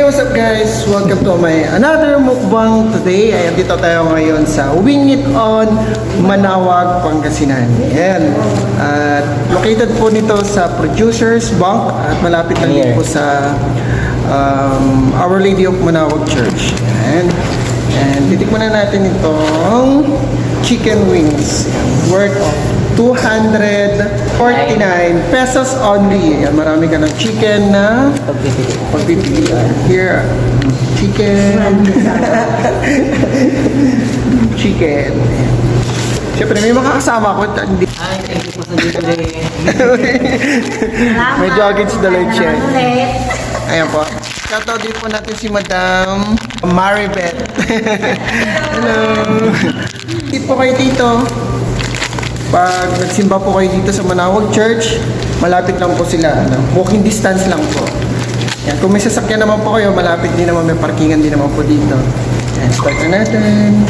what's up guys? Welcome to my another mukbang today. Ayan, dito tayo ngayon sa Wing It On, Manawag, Pangasinan. Ayan. At located po nito sa Producers Bank at malapit lang din po sa Our Lady of Manawag Church. Ayan. And titikman na natin itong chicken wings. Worth of 249 pesos only. Ayan, marami ka ng chicken na pagpipilian. Here, chicken. Chicken. Siyempre, may makakasama ko. Hindi. Ay, thank you po sa libre. Medyo against the light siya. Ulit. Ayan po. Shoutout din po natin si Madam Maribeth. Hello. Dito po kayo dito. Pag nagsimba po kayo dito sa Manawag Church, malapit lang po sila. Walking distance lang po. Yan. Kung may sasakyan naman po kayo, malapit din naman, may parkingan din naman po dito. Yan. Start na natin.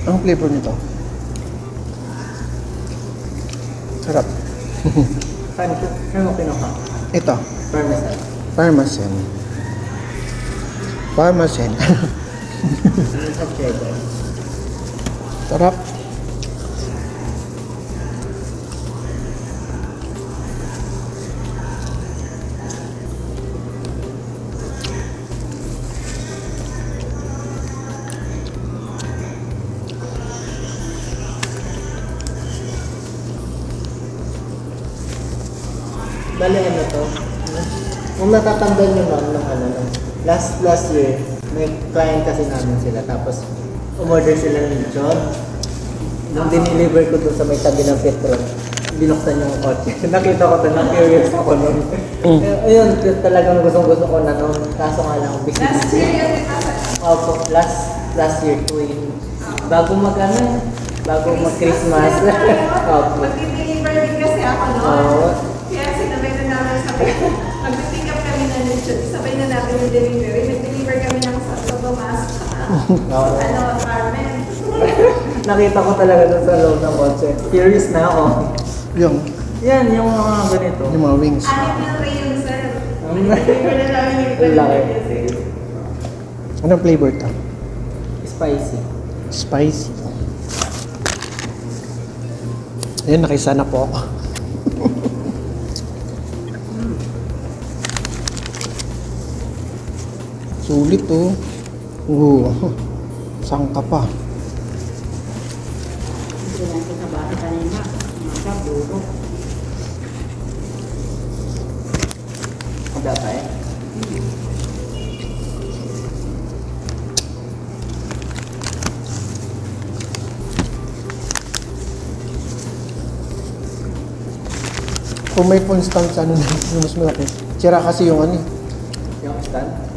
Ang flavor nito? Sarap. Saan mo kinuha? Ito. Parmesan. Parmesan. Parmesan. Sa cheddar. Sarap. Bale, ano to? Kung natatandaan nyo ma'am ng ano, last year, may client kasi namin sila, tapos umorder sila ng lechon. Nung diniliver ko doon sa may tabi ng Petron, binuksan yung kotse. Nakita ko to, na-curious ako nun. Ayun, talagang gustong-gusto ko na nun. Kaso nga lang, busy. Last year yan ito sa... Opo, last year, tuwing bago mag-Christmas. Opo. Mag-deliver din kasi ako noon. Oo. Kaya sinabay na namin sabi, mag-pick up kami ng lechon. Sabay na natin yung delivery. Nag-deliver kami ng sa Tomas. Oo. Carmen. Nakita ko talaga doon sa loob ng kotse. Curious na ako. Yung Yan, yung mga ganito. mga wings. Anim na rin yun, sir. Ang Deliver na namin yung laki. Anong flavor to? Spicy. Spicy. Ayan, nakisa na po ako. Sulit oh. Saan ka pa? Ada pa eh? Kung may phone stand sa ano na, yung mas malaki. Sira kasi yung ano eh. Yung stand?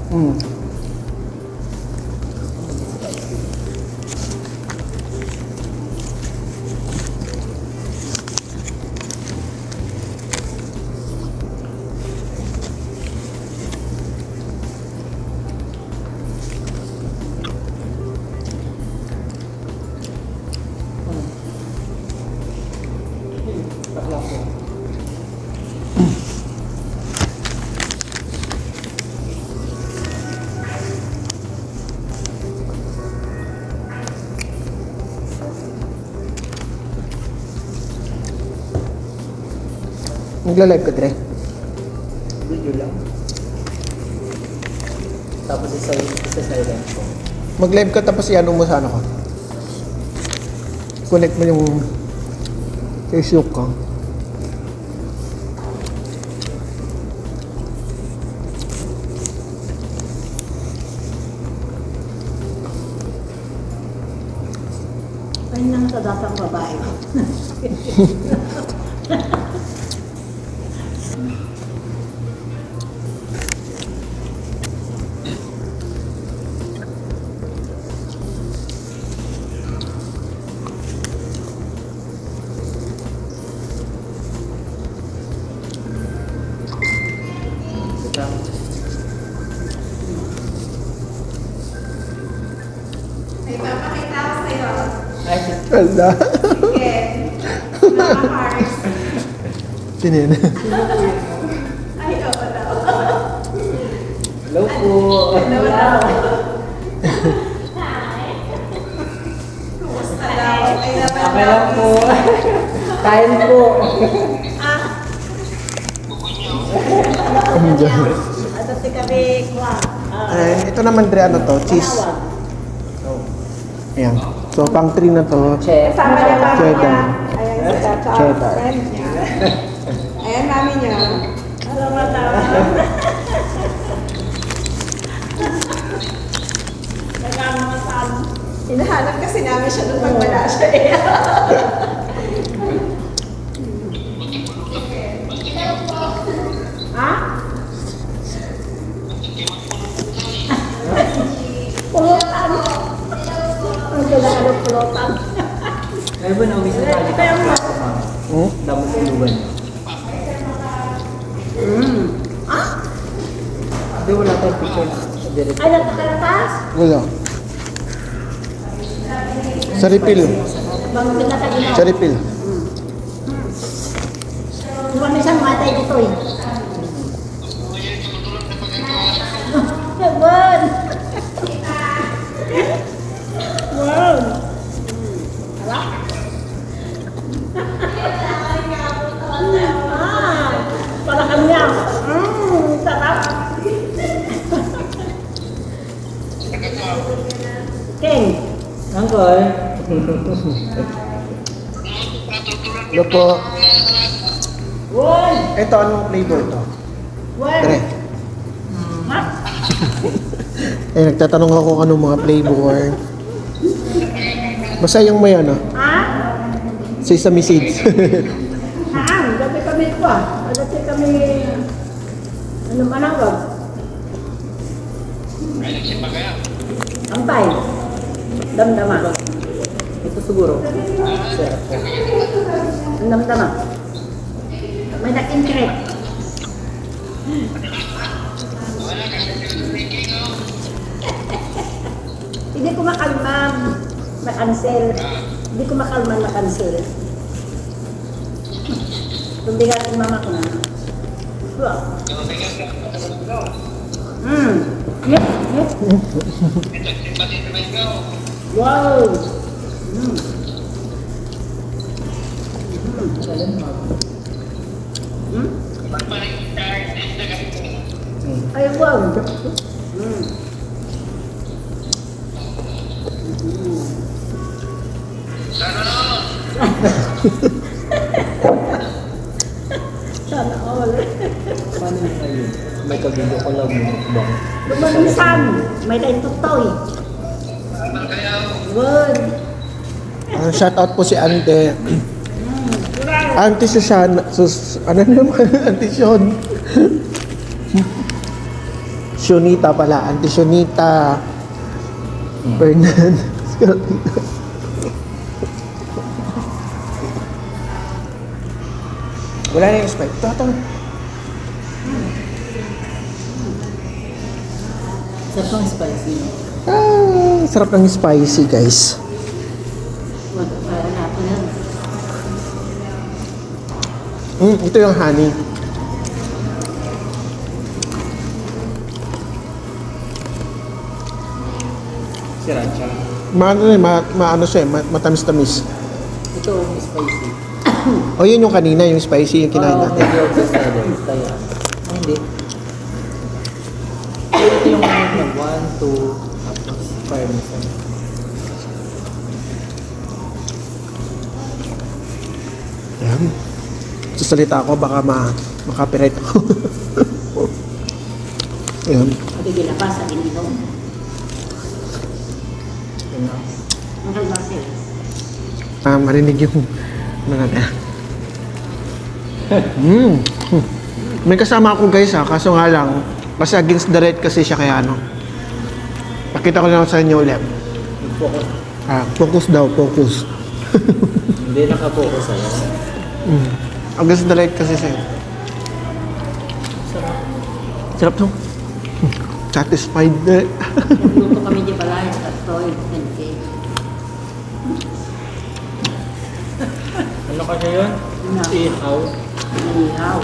Bakla ko. Magla-live ka, Dre. Video lang. Tapos isa-silent ko. Mag-live ka tapos i-ano mo sa ano ka. Connect mo yung Facebook ka. sa datang babae. May papakita ko sa'yo. Ay, Wala. Sige. Mga hearts. Sinin. Ay, ikaw pa daw. hello po. Kumusta daw? Okay naman Okay daw. lang po. Kain po. At si kami, Ito naman, Dre, ano to? Cheese. Ayan. So, pang 3 na to. Chef. Kasama niya mami Cheddar. niya. Ayan si Tata. Cheddar. Friend niya. Ayan mami niya. alamat na. Nagkamasan. Hinahanap kasi namin siya nung pag wala siya eh. Ha? Pulutan. Ang kailangan ng pulutan. Ay ba, nauwi sa kali? Hmm? Damo puluban. Hindi, wala tayong picture na. Direct. Ay, nakakalatas. Wala. Sa refill. Bang pinakaginaw. Sa refill. Diba minsan matay dito eh. Yaman! Wow! Hala? Para kanya. Sarap. King. Uncle. Ano po? Wow! Ito, anong flavor to? Wow! Dre. Ha? Eh, nagtatanong ako kung anong mga flavor. Basta yung may ano, Ha? sesame seeds. Haan, dati kami pa. Dati kami... Ano manawag? Ampay. Damdama. Ito siguro. Sir. Ang damdama. May nakinkret. Hindi ko makalma na-cancel. Hindi ko makalma na-cancel. Tumbigat yung mama ko na. Wow. Yep, yep. Wow. Ay, wow. Sana all. Paano yung ngayon? May kabigo ko lang mo bang? Lumanisan. May tayo tutoy. Good. Shout out po si Ante. Ante Susana. Ano naman? Ante Sean. Shunita pala. Ante Shunita. Fernan. Wala na yung spike. Ito. Sarap ng spicy. Sarap ng spicy, guys. Ito yung honey. Sriracha. Maano siya, matamis-tamis. Ito, spicy. O yun yung kanina, yung spicy yung kinain natin. Medyo decided. Kaya, hindi. Ito yung ano, 1, 2, tapos parmesan. Ayan. Sasalita ako, baka makapiright ako. Ayan. Pati gilabas sa ininom. Yun na. Ang kalbase. Marinig yung ano natin. May kasama ako guys kaso nga lang, kasi against the red kasi siya kaya ano. Pakita ko lang sa inyo ulit. Focus. Focus daw, focus. Hindi nakapokus sa'yo. Against the red kasi siya. Sarap no? Satisfied. Luto kami di pala yung kastoy and cake. Ano kasi yun? Ihaw. Inihaw.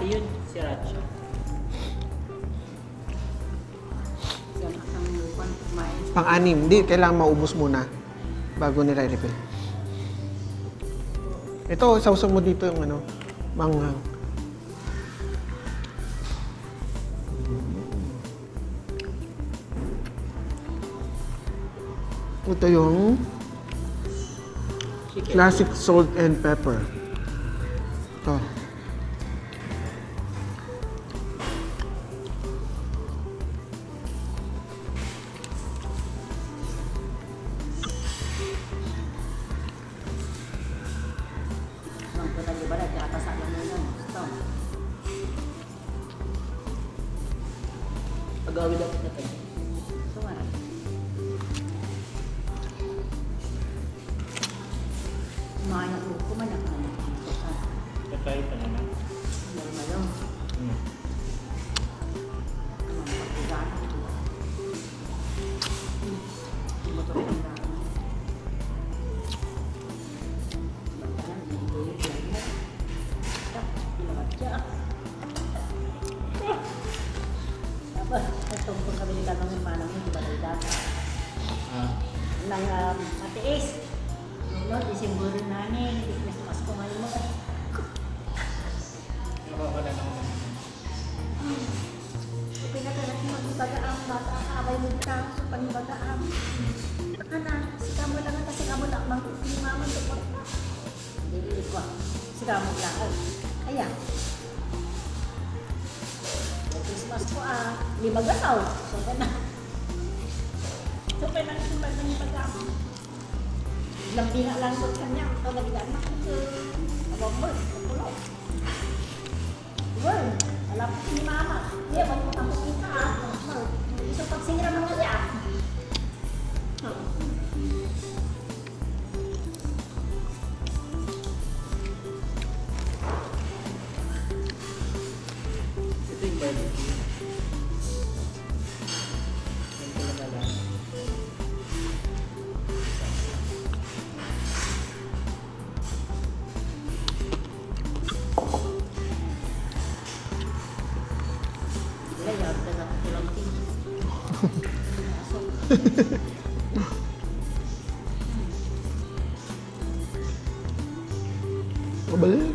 Yun, sriracha. Pang-anim. Hindi, kailangan maubos muna bago nila i-refill. Ito, sausaw mo dito yung ano, manghang. Ito yung classic salt and pepper. Ito. Ang kuna di pala kaya kasama mo yun. Ito. Pag-awid ako na tayo. Ito nga. Kumain ako. Kumain ako. Kakay pa naman. Normal lang. Ang pagkagana ko. Motor ko na. Bakalan, hindi yan mo. Ilamat siya. Tapos, itong kung kami nilalang yung manang mo, di ba tayo dati? Nang matiis. No, December na ni, Christmas ko ngayon mo. Nakakala naman. Pinagalat mo magbagaam, bata away mo ka, sa panibagaam. Ana, sika mo lang kasi kamo lang mang limaman to pa. Dili ko. Sika mo lang. Kaya. Christmas ko limagasaw. So kana. So kana yung pagagaam. Lambi na lang ko kanya, ito nagdaan na ko. Abang pulo. Well, alam ko si mama. Hindi, wag mo tapos kita Gusto pagsira mo na yan. Ito yung barbecue. Ito na lang. Wala, yun, talaga ko lang tingin. Kabalik.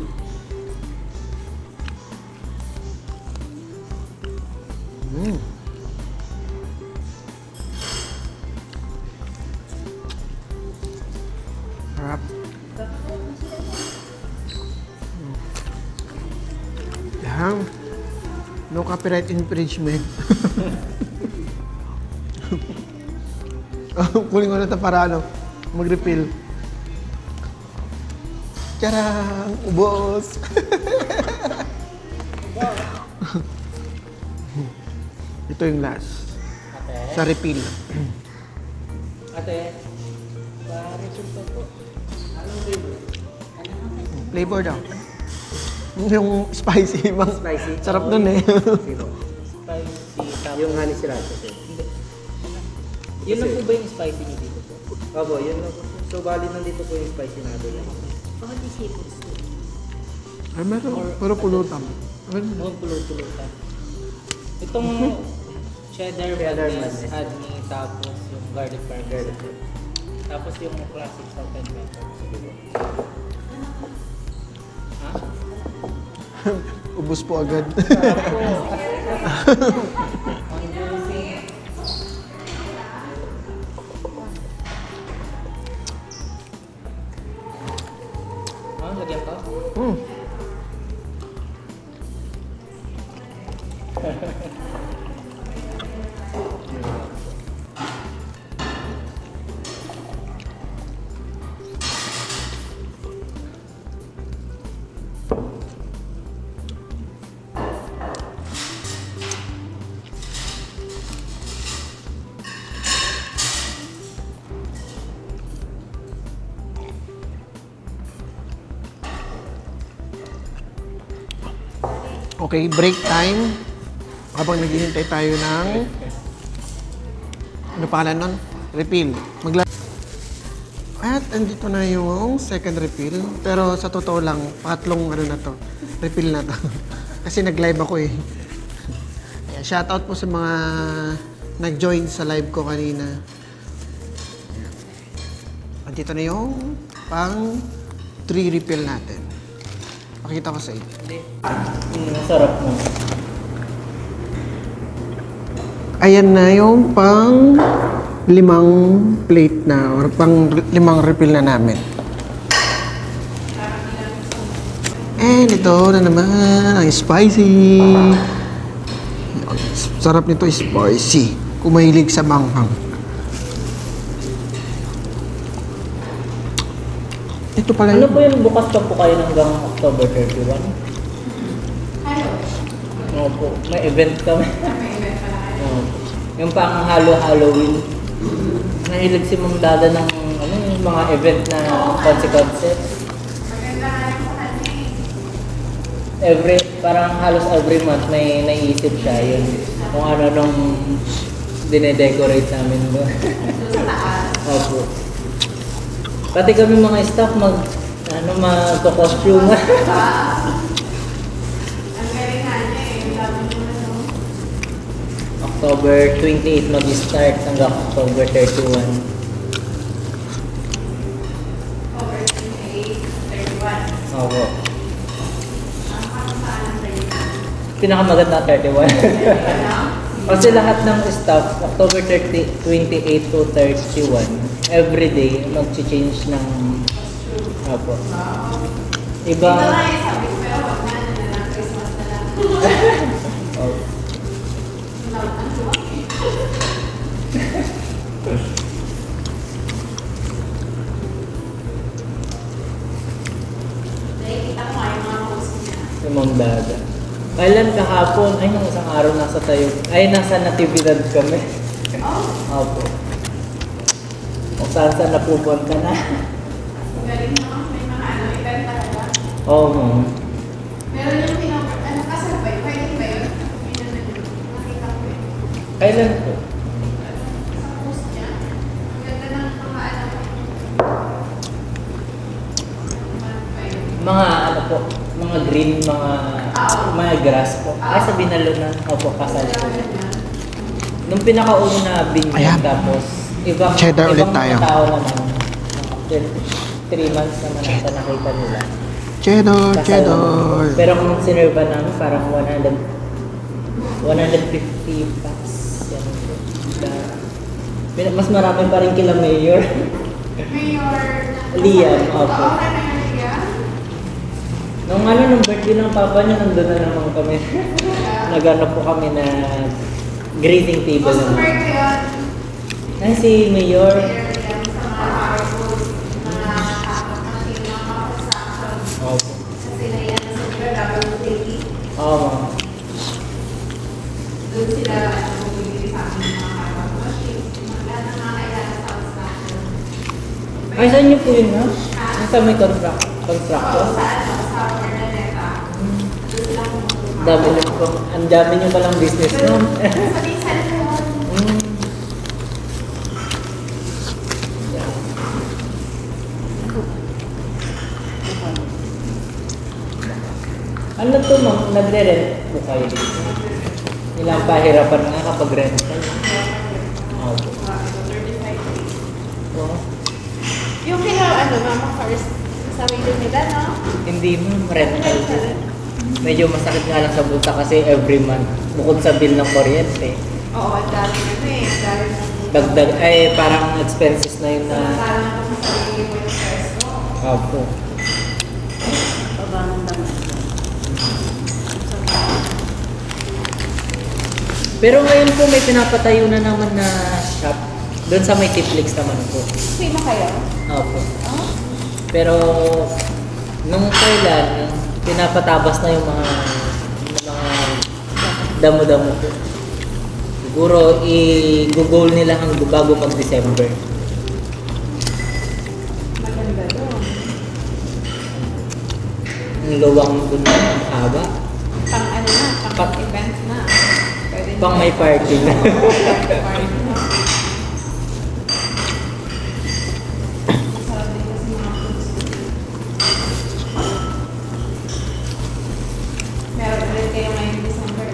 Harap. Yan. No copyright infringement. Kuling ko na ito para ano, mag-refill. Charang! Ubos! Ito yung last. Ate? Sa refill. Ate? Pa-resulta po. Anong flavor? Flavor daw. Yung spicy, bang Spicy? sarap dun eh. Zero. Spicy. Tapos, yung honey sriracha. Hindi. Yun lang po ba yung spicy niyo dito po? Opo, yun lang po. So, bali nandito po yung spicy natin. Baka di seafoods. Ay, meron. Pero pulutan. Huwag pulutan. Itong cheddar madness, honey, tapos yung garlic parmesan. Tapos yung classic salt and pepper. Siguro. Ha? Ubus po agad. Ah, lagyan ka? Hmm. Okay, break time. Habang naghihintay tayo ng... Ano pangalan nun? Refill. At andito na yung second refill. Pero sa totoo lang, pangatlong ano na to. Refill na to. Kasi nag-live ako eh. Ayan, shoutout po sa mga nag-join sa live ko kanina. Ayan. Andito na yung pang 3 refill natin. Pakita ko sa inyo. Hindi. Sarap mo. Ayan na yung pang 5 plate na or pang 5 refill na namin. And ito na naman ang spicy. Sarap nito, spicy. Kung mahilig sa manghang. Ito pala Ano yun. po yung bukas pa po kayo hanggang October 31? Oo po. May event kami. Oo. Yung pang Halloween. Nahilig si Ma'am Dada ng ano, yung mga event na concept. Parang halos every month may naiisip siya yun. Kung ano nung dinedecorate namin doon. Opo. Pati kami mga staff magko-costume. October 28 mag-start hanggang October 31. Opo. Pinakamaganda 31. Kasi lahat ng staff, October 28 to 31, everyday mag-change ng Opo. Iba. Oh. Si Ma'am Dada. Kailan kahapon? Ay, nung isang araw nasa tayo. Ay, nasa natividad kami. Opo. Kung saan napupunta na. Galing naman, may mga event talaga. Oo, ma'am. Meron yung kasal ba yun? Pwede ba yun? May nakita ko yun. Kailan po? Sa post niya, ang ganda ng mga Mga ano po, mga green, mga grass po. Ay, sa Binalunan. Opo, kasal po. Nung pinakauna binyag, Ayan. tapos ibang Cheddar ulit tayo. mga tao naman. After 3 months naman nasa nakita nila. Cheddar, Kasal cheddar. naman. Pero kung sinerva namin, parang 150 packs. Yan po. Mas marami pa rin kila Mayor. Mayor Liam, opo. Okay, Mayor Liam. Nung birthday ng papa niya, nandun na naman kami. Nagano po kami na greeting table Customer naman. ko yun. Ay, si Mayor. Mayor Liam sa mga powerful, mga machine, mga construction. Opo. Kasi na yan sa WTT. Oo, ma'am. Doon sila bumibili sa amin ng mga carbon machine. Lahat ng mga kailangan sa construction. Ay, saan niyo po yun, ha? Sa may construction? Sa Ordaneta. Doon sila kumukuha. Ang dami niyo palang business nun. Sa minsan po, Ano to, ma'am? Nagre-rent po kayo dito? Ilang pahirapan nga kapag rental. Opo. Oo. yung mama first, sa video nila, no? Hindi mo, rental din. Medyo masakit nga lang sa bulsa kasi every month. Bukod sa bill ng kuryente. Oo, ang dami ang dami ng Dagdag, ay parang expenses na yun na. parang kung sarili mo yung stress mo. Opo. Pero ngayon po may pinapatayo na naman na shop. Doon sa may Tiplex naman po. Sino kayo? Opo. Oh? Pero nung kailan, pinapatabas na yung mga damo-damo po. Siguro i-goal nila bago mag-December. Maganda doon. Ang luwang dun ang haba. Pang ano na, pang event na. Pwede Pang may party na. party na. Masarap din kasi mga foods. Meron ulit kayo ngayong December.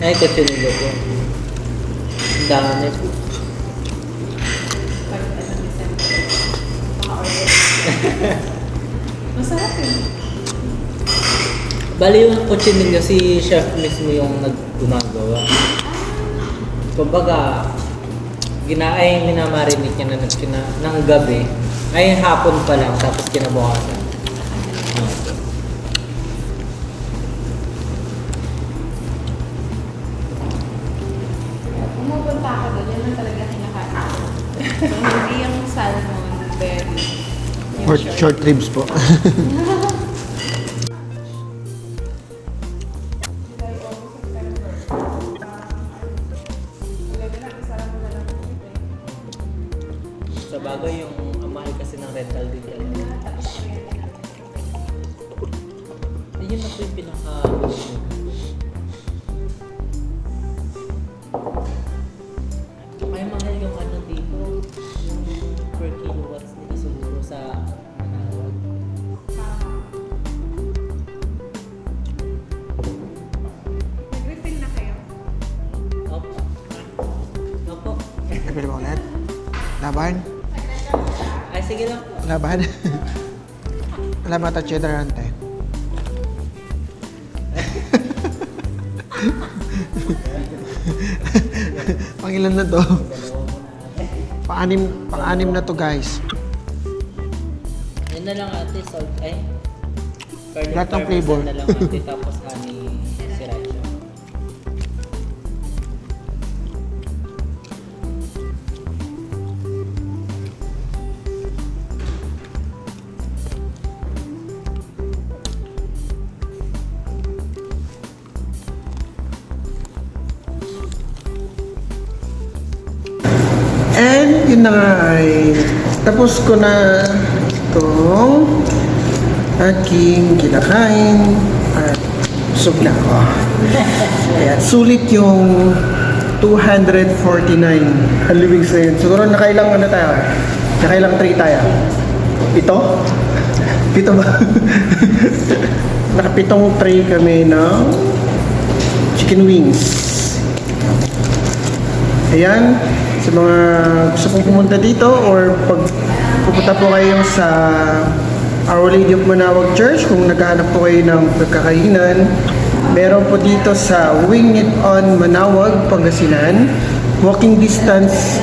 Ay, kutsinilo po. Ang dami po. Pag ano, December. Maka-order. Masarap yun. Bali yung kutsinilo, si chef mismo yung gumagawa. Kumbaga, minamarinig niya ng gabi. Ay, hapon pa lang, tapos kinabukasan. Pumupunta ako doon, yun lang talaga kinakain ko. So, hindi yung salmon, berry. Yung Short ribs po. July, August, September. Talaga na, isa lang na lang po ito eh. Sa bagay, yung mahal kasi ng rental din talaga. Tapos kuryente na. Ayun na po yung pinaka... Ay, mahal yung ano dito. Yung per kilowatts nila siguro sa Manawag. Nag-refill na kayo? Opo. Opo. Kapil mo ulit. Laban? Ay, sige lang po. Laban? Wala mata cheddar ante. Pangilan na to? Pang-anim na to guys. Yun na lang ate, salt. Ay. Lahat ng flavor. Na lang ate, tapos honey sriracha. And yun na nga ay tapos ko na itong aking kinakain at busog na ako. Kaya sulit yung 249 halibig sa yun. Siguro nakailang ano tayo? Nakailang tray tayo? Pito? Pito ba? Nakapitong tray kami ng chicken wings. Ayan, sa mga gusto pong pumunta dito or pag pupunta po kayo sa Our Lady of Manawag Church, kung naghahanap po kayo ng pagkakainan, meron po dito sa Wing It On Manawag, Pangasinan. Walking distance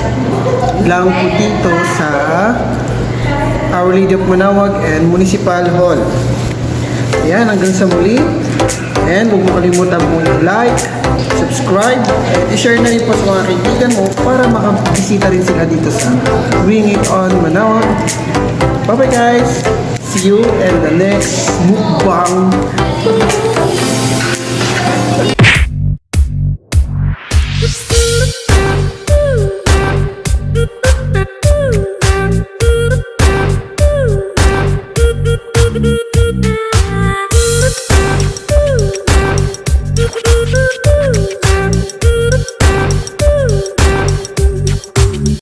lang po dito sa Our Lady of Manawag and Municipal Hall. Ayan, hanggang sa muli. And huwag mo kalimutan po i-like, subscribe, at i-share na rin po sa mga kaibigan mo para makabisita rin sila dito sa Wing It On Manawag. Bye bye guys! See you in the next mukbang